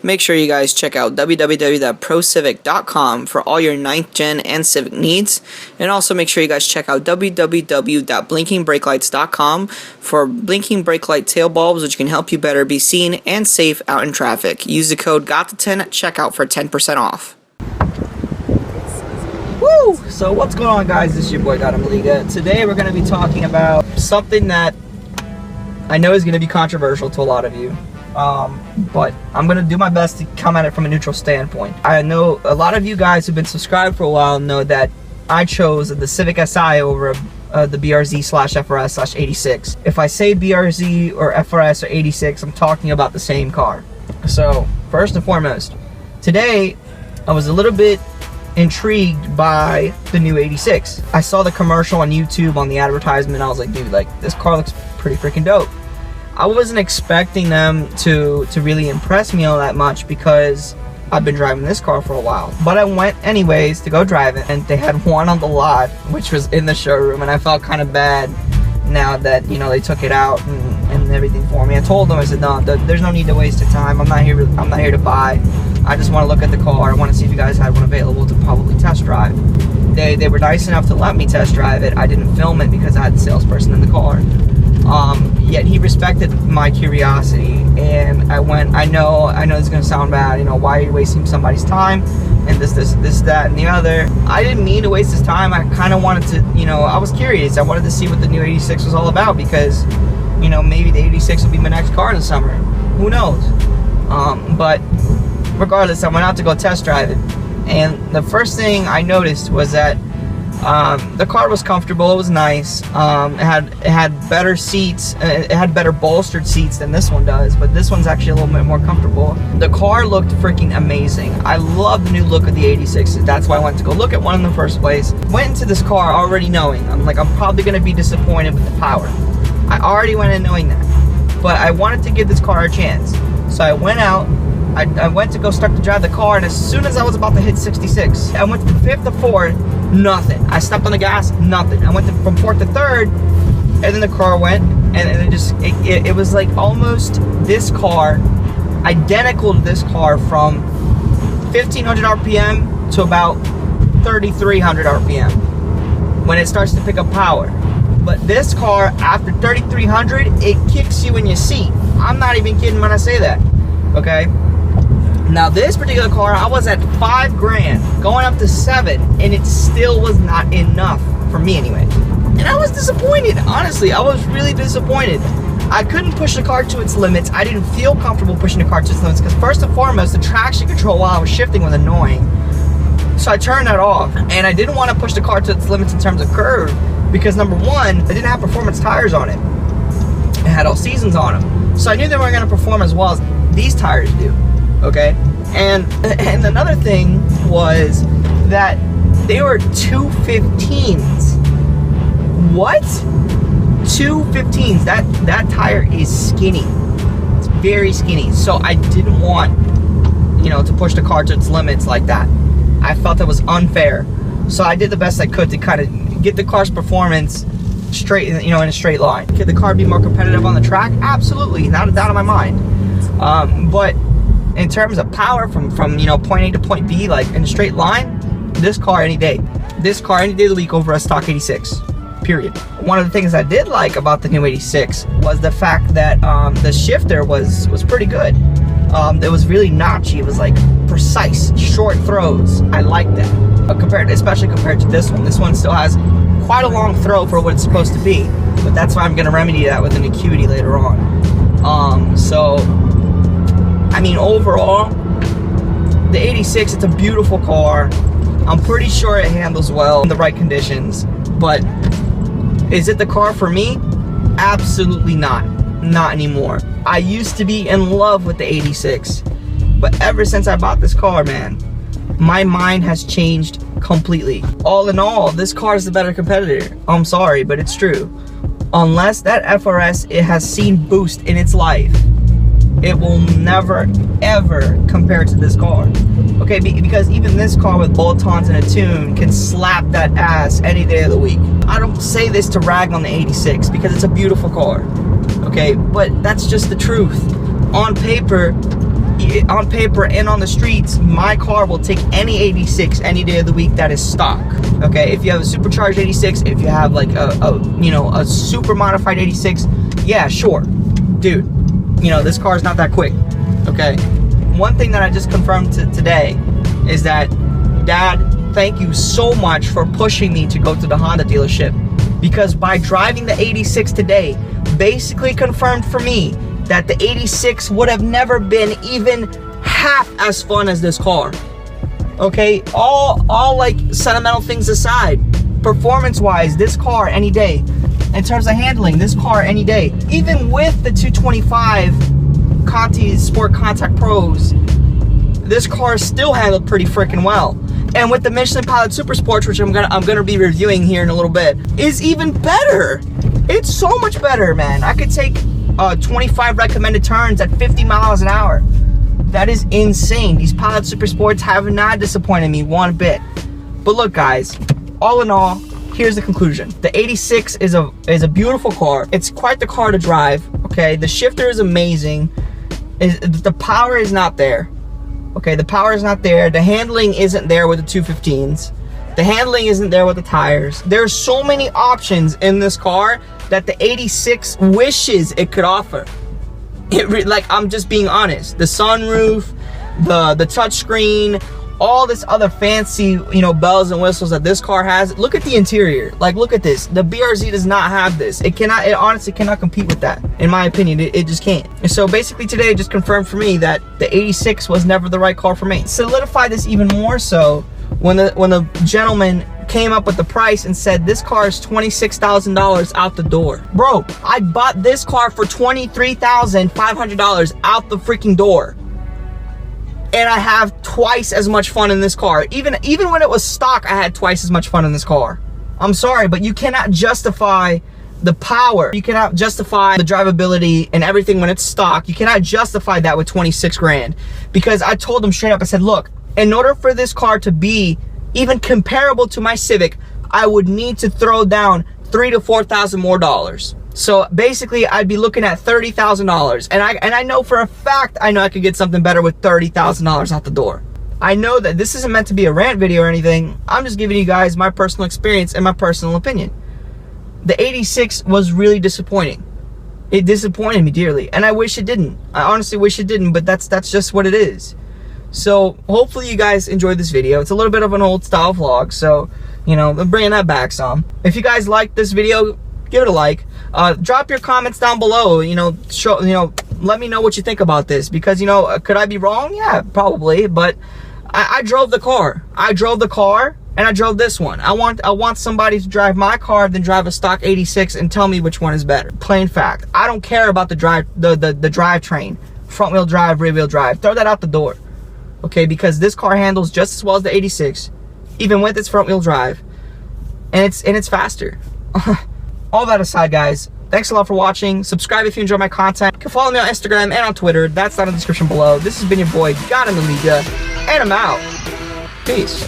make sure you guys check out www.procivic.com for all your 9th gen and Civic needs. And also make sure you guys check out www.blinkingbrakelights.com for blinking brake light tail bulbs, which can help you better be seen and safe out in traffic. Use the code GOT10 at checkout for 10% off. Woo! So what's going on, guys? This is your boy Liga. Today we're going to be talking about something that I know is going to be controversial to a lot of you. But I'm going to do my best to come at it from a neutral standpoint. I know a lot of you guys who've been subscribed for a while know that I chose the Civic Si over the BRZ/FRS/86. If I say BRZ or FRS or 86, I'm talking about the same car. So, first and foremost, today I was a little bit intrigued by the new 86. I saw the commercial on YouTube on the advertisement. I was like, dude, like, this car looks pretty freaking dope. I wasn't expecting them to really impress me all that much because I've been driving this car for a while. But I went anyways to go drive it, and they had one on the lot, which was in the showroom, and I felt kind of bad now that, you know, they took it out and everything for me. I told them, I said, no, there's no need to waste your time. I'm not here to buy. I just want to look at the car. I want to see if you guys had one available to probably test drive. They were nice enough to let me test drive it. I didn't film it because I had the salesperson in the car. Yet he respected my curiosity, and I went, I know this is going to sound bad, you know, why are you wasting somebody's time, and this, that, and the other. I didn't mean to waste his time. I kind of wanted to, you know, I was curious. I wanted to see what the new 86 was all about because, you know, maybe the 86 will be my next car in the summer. Who knows? But regardless, I went out to go test drive it, and the first thing I noticed was that the car was comfortable. It was nice. It had better seats. It had better bolstered seats than this one does, but this one's actually a little bit more comfortable. The car looked freaking amazing. I love the new look of the 86. That's why I went to go look at one in the first place. Went into this car already knowing, I'm probably going to be disappointed with the power. I already went in knowing that, but I wanted to give this car a chance. So I went out. I went to go start to drive the car, and as soon as I was about to hit 66, I went from 5th to 4th, nothing. I stepped on the gas, nothing. I went from 4th to 3rd, and then the car went, and it was like almost this car, identical to this car from 1500 RPM to about 3300 RPM when it starts to pick up power. But this car, after 3300, it kicks you in your seat. I'm not even kidding when I say that, okay? Now this particular car, I was at $5 grand, going up to $7, and it still was not enough for me anyway. And I was disappointed, honestly. I was really disappointed. I couldn't push the car to its limits. I didn't feel comfortable pushing the car to its limits because first and foremost, the traction control while I was shifting was annoying. So I turned that off, and I didn't want to push the car to its limits in terms of curve because number one, it didn't have performance tires on it. It had all seasons on them. So I knew they weren't going to perform as well as these tires do. Okay, and another thing was that they were 215s. What? 215s? That tire is skinny. It's very skinny. So I didn't want, you know, to push the car to its limits like that. I felt that was unfair. So I did the best I could to kind of get the car's performance straight, you know, in a straight line. Could the car be more competitive on the track? Absolutely, not a doubt in my mind. But in terms of power from you know, point A to point B, like in a straight line, this car any day. This car any day of the week over a stock 86, period. One of the things I did like about the new 86 was the fact that the shifter was pretty good. It was really notchy. It was like precise, short throws. I like that. Especially compared to this one. This one still has quite a long throw for what it's supposed to be. But that's why I'm going to remedy that with an Acuity later on. I mean, overall, the 86, it's a beautiful car. I'm pretty sure it handles well in the right conditions. But is it the car for me? Absolutely not. Not anymore. I used to be in love with the 86. But ever since I bought this car, man, my mind has changed completely. All in all, this car is the better competitor. I'm sorry, but it's true. Unless that FRS, it has seen boost in its life, it will never ever compare to this car. Okay, because even this car with bolt-ons and a tune can slap that ass any day of the week. I don't say this to rag on the 86 because it's a beautiful car, okay, but that's just the truth. On paper, on paper and on the streets, my car will take any 86 any day of the week that is stock. Okay, if you have a supercharged 86, if you have like a super modified 86, yeah, sure, dude, this car is not that quick. Okay, one thing that I just confirmed today is that, Dad, thank you so much for pushing me to go to the Honda dealership, because by driving the 86 today basically confirmed for me that the 86 would have never been even half as fun as this car. Okay, all like sentimental things aside, performance wise, this car any day, in terms of handling, this car any day, even with the 225 Conti Sport Contact Pros, this car still handled pretty freaking well. And with the Michelin Pilot Super Sports, which I'm gonna be reviewing here in a little bit, is even better. It's so much better, man. I could take 25 recommended turns at 50 miles an hour. That is insane. These Pilot Super Sports have not disappointed me one bit. But look, guys, all in all, here's the conclusion. The 86 is a beautiful car. It's quite the car to drive. Okay, the shifter is amazing. The power is not there. Okay, the power is not there. The handling isn't there with the 215s. The handling isn't there with the tires. There's so many options in this car that the 86 wishes it could offer. Like, I'm just being honest. The sunroof, the touchscreen, all this other fancy, bells and whistles that this car has. Look at the interior. Like, look at this. The BRZ does not have this. It honestly cannot compete with that. In my opinion, it just can't. And so basically today it just confirmed for me that the 86 was never the right car for me. Solidified this even more so when the gentleman came up with the price and said this car is $26,000 out the door. Bro, I bought this car for $23,500 out the freaking door. And I have twice as much fun in this car. Even when it was stock, I had twice as much fun in this car. I'm sorry, but you cannot justify the power. You cannot justify the drivability and everything when it's stock. You cannot justify that with 26 grand. Because I told them straight up, I said, look, in order for this car to be even comparable to my Civic, I would need to throw down $3,000 to $4,000 more dollars. So basically, I'd be looking at $30,000, and I know for a fact I could get something better with $30,000 out the door. I know that this isn't meant to be a rant video or anything. I'm just giving you guys my personal experience and my personal opinion. The 86 was really disappointing. It disappointed me dearly, and I wish it didn't. I honestly wish it didn't, but that's just what it is. So hopefully you guys enjoyed this video. It's a little bit of an old style vlog, so I'm bringing that back some. If you guys liked this video, give it a like. Drop your comments down below. Let me know what you think about this, because could I be wrong? Yeah, probably. But I drove the car. I drove the car, and I drove this one. I want somebody to drive my car, then drive a stock 86 and tell me which one is better. Plain fact. I don't care about the drivetrain, front wheel drive, rear wheel drive. Throw that out the door. Okay, because this car handles just as well as the 86, even with its front wheel drive, and it's faster. All that aside, guys, thanks a lot for watching. Subscribe if you enjoy my content. You can follow me on Instagram and on Twitter. That's down in the description below. This has been your boy, God in the Liga, and I'm out. Peace.